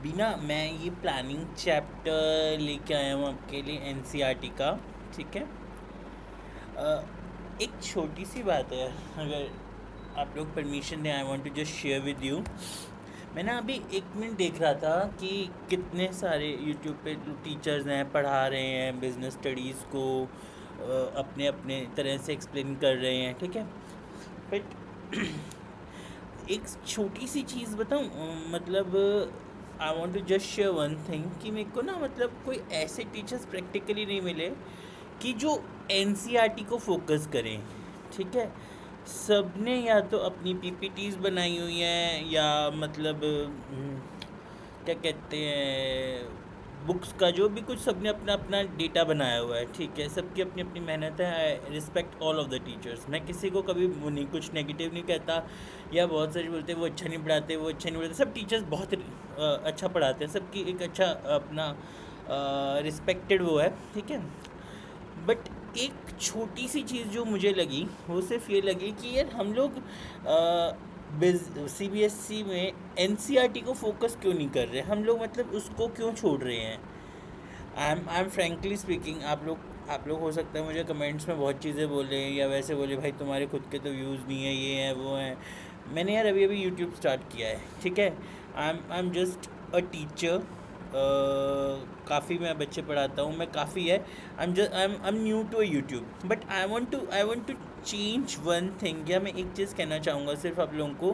बिना मैं ये प्लानिंग चैप्टर लेके आया हूँ आपके लिए एनसीईआरटी का। ठीक है। अ, एक छोटी सी बात है, अगर आप लोग परमिशन दें, I want to just share with you. मैं ना अभी 1 मिनट देख रहा था कि कितने सारे यूट्यूब पे टीचर्स हैं, पढ़ा रहे हैं बिजनेस स्टडीज़ को, अपने अपने तरह से एक्सप्लेन कर रहे हैं। ठीक है। बट एक छोटी सी चीज़ बताऊं, मतलब I want to just share one thing कि मेरे को ना, मतलब कोई ऐसे टीचर्स प्रैक्टिकली नहीं मिले कि जो एनसीईआरटी को फोकस करें। ठीक है। सबने या तो अपनी पीपीटीज बनाई हुई हैं, या मतलब क्या कहते हैं, बुक्स का जो भी कुछ, सबने अपना अपना डेटा बनाया हुआ है। ठीक है। सबकी अपनी अपनी मेहनत है। I respect all of the teachers. मैं किसी को कभी वो नहीं, कुछ नेगेटिव नहीं कहता, या बहुत सारे बोलते हैं वो अच्छा नहीं पढ़ाते, वो अच्छा नहीं पढ़ाते। सब टीचर्स बहुत अच्छा पढ़ाते हैं, सबकी एक अच्छा अपना रिस्पेक्टेड वो है। ठीक है। बट एक छोटी सी चीज़ जो मुझे लगी, वो सिर्फ ये लगी कि यार हम लोग सीबीएसई में एनसीईआरटी को फोकस क्यों नहीं कर रहे हम लोग, मतलब उसको क्यों छोड़ रहे हैं। आई एम फ्रेंकली स्पीकिंग, आप लोग हो सकता है मुझे कमेंट्स में बहुत चीज़ें बोले, या वैसे बोले भाई तुम्हारे खुद के तो व्यूज़ नहीं है, ये है वो है। मैंने यार अभी अभी यूट्यूब स्टार्ट किया है। ठीक है। I am just a teacher. काफ़ी मैं बच्चे पढ़ाता हूँ, मैं काफ़ी है। I am new to YouTube, but I want to change one thing. या मैं एक चीज़ कहना चाहूँगा सिर्फ आप लोगों को,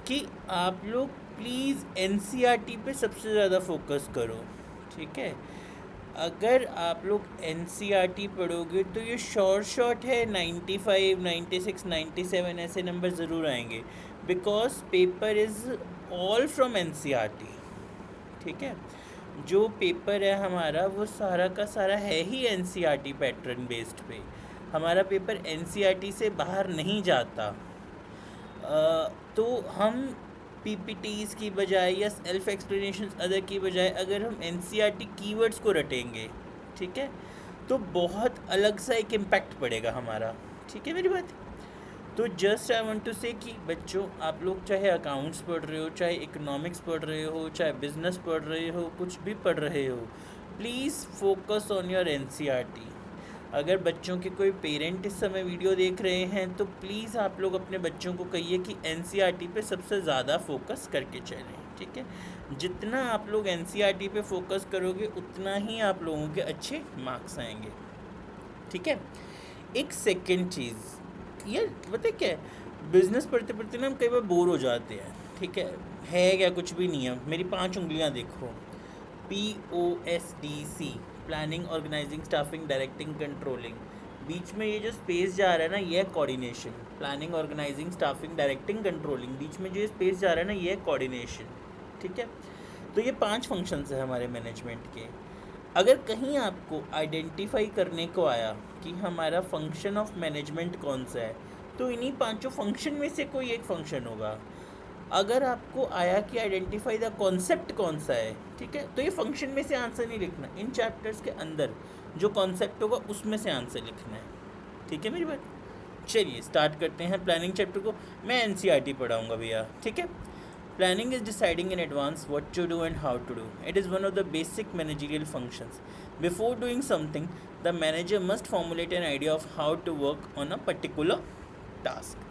कि आप लोग प्लीज़ एनसीईआरटी पे सबसे ज़्यादा फोकस करो। ठीक है। अगर आप लोग एनसीईआरटी पढ़ोगे तो ये शॉर्ट है, 95, 96, 97 ऐसे नंबर ज़रूर आएंगे, because paper is all from NCERT. ठीक है। जो पेपर है हमारा, वो सारा का सारा है ही एनसीईआरटी पैटर्न बेस्ड पे। हमारा पेपर एनसीईआरटी से बाहर नहीं जाता। तो हम पीपीटीज की बजाय या सेल्फ एक्सप्लेनेशन अदर की बजाय, अगर हम एनसीईआरटी कीवर्ड्स को रटेंगे, ठीक है, तो बहुत अलग सा एक इम्पैक्ट पड़ेगा हमारा। ठीक है मेरी बात। तो जस्ट आई वांट टू से कि बच्चों, आप लोग चाहे अकाउंट्स पढ़ रहे हो, चाहे इकोनॉमिक्स पढ़ रहे हो, चाहे बिजनेस पढ़ रहे हो, कुछ भी पढ़ रहे हो, please focus on your NCERT. अगर बच्चों के कोई पेरेंट इस समय वीडियो देख रहे हैं, तो प्लीज़ आप लोग अपने बच्चों को कहिए कि एनसीईआरटी पे सबसे ज़्यादा फोकस करके चलें। ठीक है। जितना आप लोग एनसीईआरटी पे फोकस करोगे, उतना ही आप लोगों के अच्छे मार्क्स आएंगे। ठीक है। एक सेकेंड चीज़, यार पता है क्या है, बिजनेस पढ़ते पढ़ते ना हम कई बार बोर हो जाते हैं। ठीक है क्या, कुछ भी नहीं है। मेरी 5 उंगलियां देखो, POSDC, planning, organising, staffing, directing, controlling. बीच में ये जो स्पेस जा रहा है ना, ये है coordination. Planning, organising, staffing, directing, controlling, बीच में जो स्पेस जा रहा है ना, ये है कोऑर्डिनेशन। ठीक है। तो ये 5 फंक्शंस है हमारे मैनेजमेंट के। अगर कहीं आपको आइडेंटिफाई करने को आया कि हमारा फंक्शन ऑफ मैनेजमेंट कौन सा है, तो इन्हीं 5 फंक्शन में से कोई एक फंक्शन होगा। अगर आपको आया कि आइडेंटिफाई द कॉन्सेप्ट कौन सा है, ठीक है, तो ये फंक्शन में से आंसर नहीं लिखना, इन चैप्टर्स के अंदर जो कॉन्सेप्ट होगा उसमें से आंसर लिखना है। ठीक है मेरी बात। चलिए स्टार्ट करते हैं प्लानिंग चैप्टर को। मैं एनसीईआरटी पढ़ाऊंगा भैया। ठीक है। Planning is deciding in advance what to do and how to do. It is one of the basic managerial functions. Before doing something, the manager must formulate an idea of how to work on a particular task.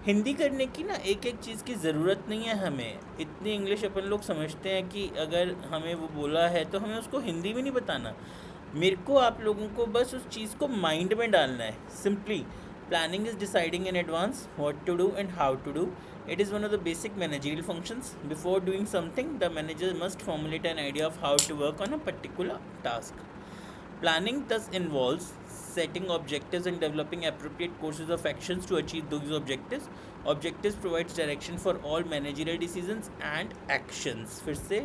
Hindi करने की ना एक एक चीज़ की ज़रूरत नहीं है हमें। इतनी इंग्लिश अपन लोग समझते हैं कि अगर हमें वो बोला है तो हमें उसको हिंदी में नहीं बताना। मेरे को आप लोगों को बस उस चीज़ को माइंड में डालना है। Simply, planning is deciding in advance what to do and how to do. It is one of the basic managerial functions. Before doing something, the manager must formulate an idea of how to work on a particular task. Planning thus involves setting objectives and developing appropriate courses of actions to achieve those objectives. Objectives provides direction for all managerial decisions and actions. फिर से,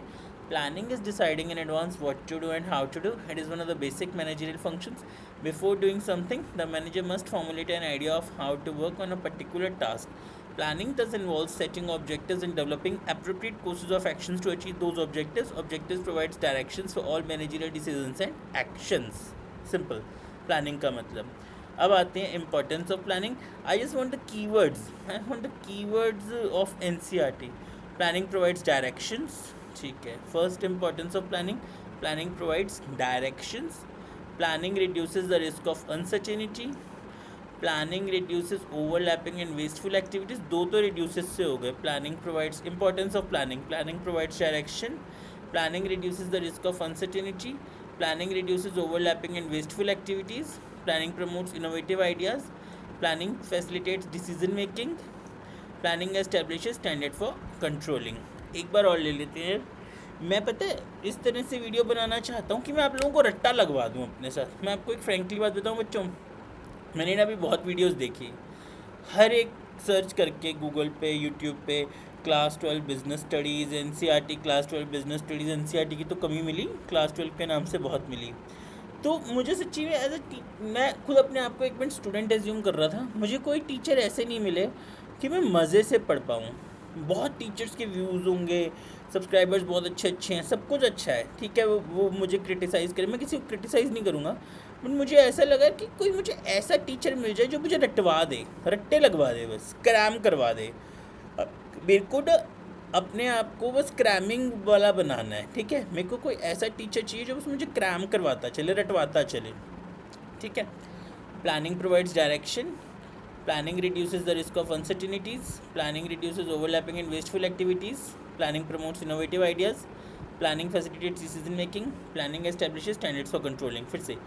planning is deciding in advance what to do and how to do. It is one of the basic managerial functions. Before doing something, the manager must formulate an idea of how to work on a particular task. Planning thus involves setting objectives and developing appropriate courses of actions to achieve those objectives. Objectives provides directions for all managerial decisions and actions. Simple. Planning का मतलब। अब आते हैं importance of planning. I just want the keywords. I want the keywords of NCERT. Planning provides directions. ठीक है. First importance of planning. Planning provides directions. Planning reduces the risk of uncertainty. Planning reduces overlapping and wasteful activities. दो तो reduces से हो गए. Planning provides importance of planning. Planning provides direction. Planning reduces the risk of uncertainty. Planning reduces overlapping and wasteful activities. Planning promotes innovative ideas. Planning facilitates decision making. Planning establishes standard for controlling. एक बार और ले लेते हैं. मैं पता है इस तरह से वीडियो बनाना चाहता हूँ कि मैं आप लोगों को रट्टा लगवा दूँ अपने साथ. मैं आपको एक फ्रेंकली बात बताऊँ बच्चों, मैंने ना अभी बहुत वीडियोस देखी. हर एक सर्च करके गूगल पे, यूट्यूब पे class 12 business studies NCERT, class 12 business studies NCERT की तो कमी मिली, क्लास 12 के नाम से बहुत मिली. तो मुझे सच्ची में मैं खुद अपने आप को एक मिनट स्टूडेंट एज्यूम कर रहा था. मुझे कोई टीचर ऐसे नहीं मिले कि मैं मज़े से पढ़ पाऊँ. बहुत टीचर्स के व्यूज़ होंगे, सब्सक्राइबर्स बहुत अच्छे हैं, सब कुछ अच्छा है, ठीक है. वो मुझे क्रिटिसाइज़ करे, मैं किसी को क्रिटिसाइज़ नहीं करूँगा. बट मुझे ऐसा लगा कि कोई मुझे ऐसा टीचर मिल जाए जो मुझे रटवा दे, रट्टे लगवा दे, बस क्रैम करवा दे. मेरे को अपने आप को बस क्रैमिंग वाला बनाना है, ठीक है. मेरे को कोई ऐसा टीचर चाहिए जो बस मुझे क्रैम करवाता चले, रटवाता चले, ठीक है. Planning provides direction. Planning reduces the risk of uncertainties. Planning reduces overlapping and wasteful activities. Planning promotes innovative ideas. Planning facilitates decision making. Planning establishes standards for controlling. फिर से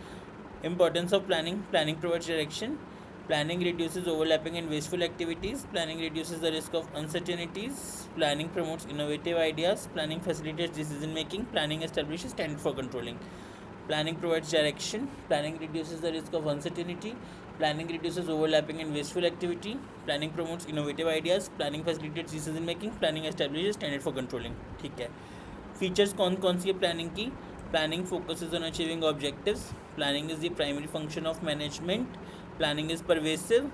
importance of planning. Planning provides direction. Planning reduces overlapping and wasteful activities. Planning reduces the risk of uncertainties. Planning promotes innovative ideas. Planning facilitates decision making. Planning establishes standards for controlling. Planning provides direction. Planning reduces the risk of uncertainty. Planning reduces overlapping and wasteful activity. Planning promotes innovative ideas. Planning facilitates decision making. Planning establishes standards for controlling. ठीक है. Features कौन कौन सी है planning की. Planning focuses on achieving objectives. Planning is the primary function of management. Planning is pervasive.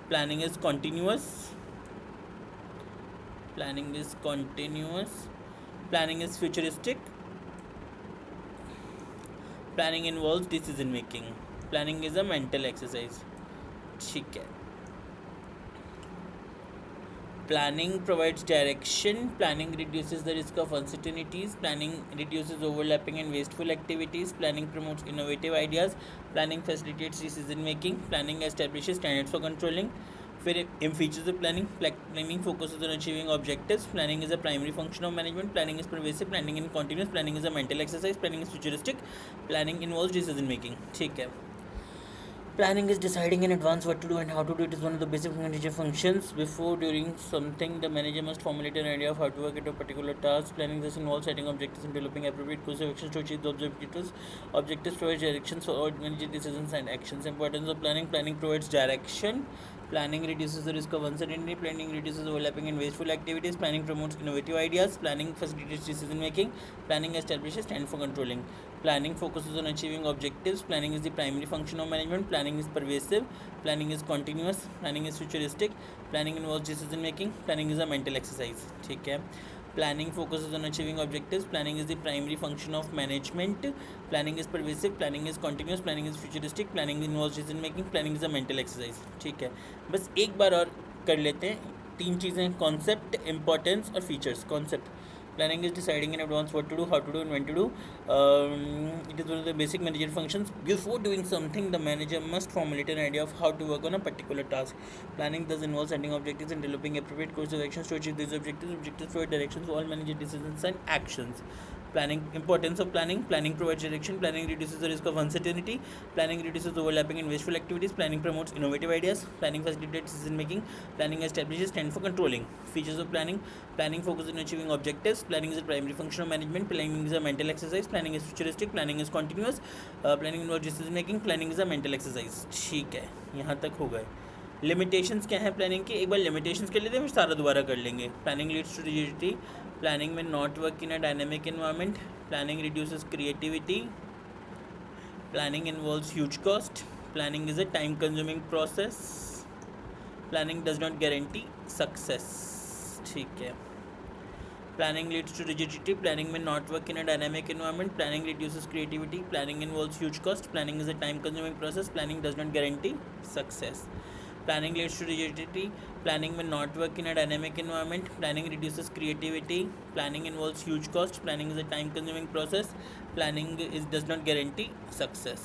Planning is continuous. Planning is continuous. Planning is futuristic. Planning involves decision making. Planning is a mental exercise. ठीक है. Planning provides direction. Planning reduces the risk of uncertainties. Planning reduces overlapping and wasteful activities. Planning promotes innovative ideas. Planning facilitates decision making. Planning establishes standards for controlling. फिर इन features of planning. Planning focuses on achieving objectives. Planning is a primary function of management. Planning is pervasive. Planning in continuous. Planning is a mental exercise. Planning is futuristic. Planning involves decision making. ठीक है. Planning is deciding in advance what to do and how to do it. Is one of the basic manager functions. Before doing something, the manager must formulate an idea of how to work at a particular task. Planning thus involves setting objectives and developing appropriate course of actions to achieve those objectives. Objectives provide directions for all manager decisions and actions. Importance of planning. Planning provides direction. Planning reduces the risk of uncertainty. Planning reduces overlapping and wasteful activities. Planning promotes innovative ideas. Planning facilitates decision making. Planning establishes standards for controlling. Planning focuses on achieving objectives. Planning is the primary function of management. Planning is pervasive. Planning is continuous. Planning is futuristic. Planning involves decision making. Planning is a mental exercise. ठीक है. Planning focuses on achieving objectives. Planning is the primary function of management. Planning is pervasive. Planning is continuous. Planning is futuristic. Planning involves decision making. Planning is a mental exercise. ठीक है. बस एक बार और कर लेते हैं. तीन चीज़ें: कॉन्सेप्ट, इम्पोर्टेंस और features. Concept. Planning is deciding in advance what to do, how to do, and when to do. It is one of the basic managerial functions. Before doing something, the manager must formulate an idea of how to work on a particular task. Planning thus involves setting objectives and developing appropriate course of actions to achieve these objectives. Objectives provide directions for all managerial decisions and actions. Planning. Importance of planning. Planning provides direction. Planning reduces the risk of uncertainty. Planning reduces overlapping and wasteful activities. Planning promotes innovative ideas. Planning facilitates decision making. Planning establishes standards for controlling. Features of planning. Planning focuses on achieving objectives. Planning is a primary function of management. Planning is a mental exercise. Planning is futuristic. Planning is continuous. Planning involves decision making. Planning is a mental exercise. ठीक है, यहाँ तक हो गए. Limitations क्या है planning की? एक बार लिमिटेशंस कर लेते हैं, फिर सारा दोबारा कर लेंगे. Planning leads to rigidity. Planning may not work in a dynamic environment. Planning reduces creativity. Planning involves huge cost. Planning is a time consuming process. Planning does not guarantee success. ठीक है. Planning leads to rigidity. Planning may not work in a dynamic environment. Planning reduces creativity. Planning involves huge cost. Planning is a time consuming process. Planning does not guarantee success. Planning leads to rigidity. Planning may not work in a dynamic environment. Planning reduces creativity. Planning involves huge cost. Planning is a time consuming process. Planning does not guarantee success.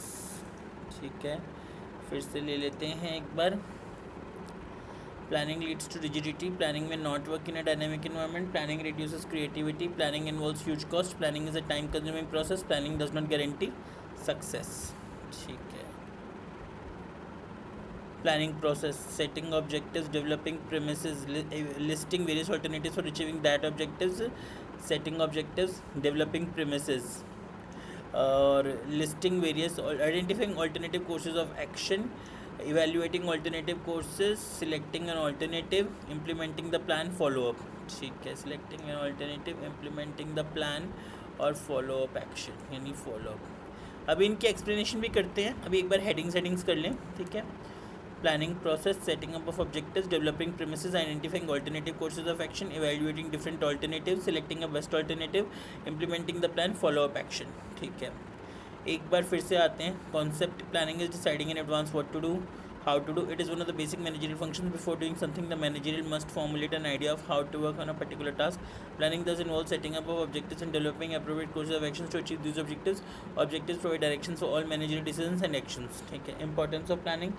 ठीक है, फिर से ले लेते हैं एक बार. Planning leads to rigidity. Planning may not work in a dynamic environment. Planning reduces creativity. Planning involves huge cost. Planning is a time consuming process. Planning does not guarantee success. ठीक है. Planning process: setting objectives, developing premises, listing various alternatives for achieving that objectives. Setting objectives, developing premises, or listing various, identifying alternative courses of action, evaluating alternative courses, selecting an alternative, implementing the plan, follow up. ठीक है, selecting an alternative, implementing the plan और follow up action यानी follow up. अभी इनकी explanation भी करते हैं. अभी एक बार हेडिंग्स कर लें. ठीक है. Planning process: setting up of objectives, developing premises, identifying alternative courses of action, evaluating different alternatives, selecting a best alternative, implementing the plan, follow up action. ठीक है, एक बार फिर से आते हैं. Concept: planning is deciding in advance what to do, how to do. It is one of the basic managerial functions. Before doing something, the managerial must formulate an idea of how to work on a particular task. Planning thus involves setting up of objectives and developing appropriate courses of actions to achieve these objectives. Objectives provide directions for all managerial decisions and actions. ठीक है. Importance of planning: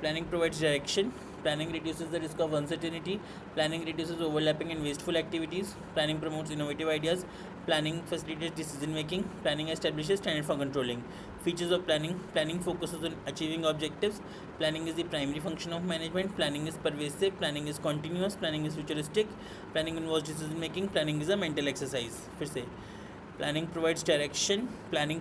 planning provides direction. Planning reduces the risk of uncertainty. Planning reduces overlapping and wasteful activities. Planning promotes innovative ideas. Planning facilitates decision making. Planning establishes standard for controlling. Features of planning: planning focuses on achieving objectives. Planning is the primary function of management. Planning is pervasive. Planning is continuous. Planning is futuristic. Planning involves decision making. Planning is a mental exercise. फिर से, planning provides direction. Planning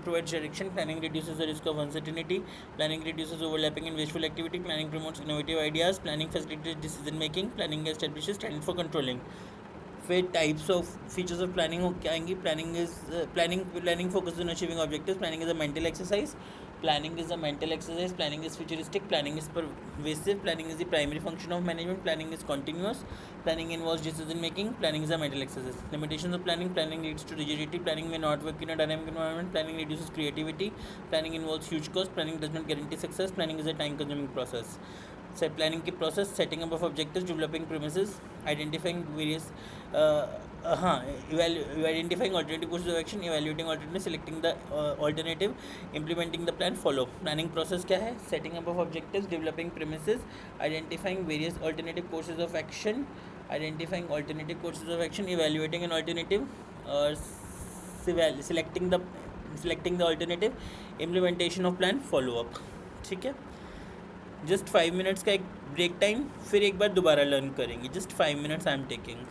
reduces the risk of uncertainty. Planning reduces overlapping and wasteful activity. Planning promotes innovative ideas. Planning facilitates decision making. Planning establishes standard for controlling. फिर types of features of planning हो क्या आएंगी. Planning focus on achieving objectives. Planning is a mental exercise. Planning is futuristic. Planning is pervasive. Planning is the primary function of management. Planning is continuous. Planning involves decision making. Planning is a mental exercise. Limitations of planning: planning leads to rigidity. Planning may not work in a dynamic environment. Planning reduces creativity. Planning involves huge cost. Planning does not guarantee success. Planning is a time consuming process. Set planning की process: setting up of objectives, developing premises, identifying various identifying alternative courses of action, evaluating alternative, selecting the alternative, implementing the plan, follow. Planning process क्या है? Setting up of objectives, developing premises, identifying various alternative courses of action, evaluating an alternative, selecting the alternative, implementation of plan, follow up. ठीक है. Just 5 minutes का एक break time, फिर एक बार दोबारा learn करेंगे. Just 5 minutes I am taking.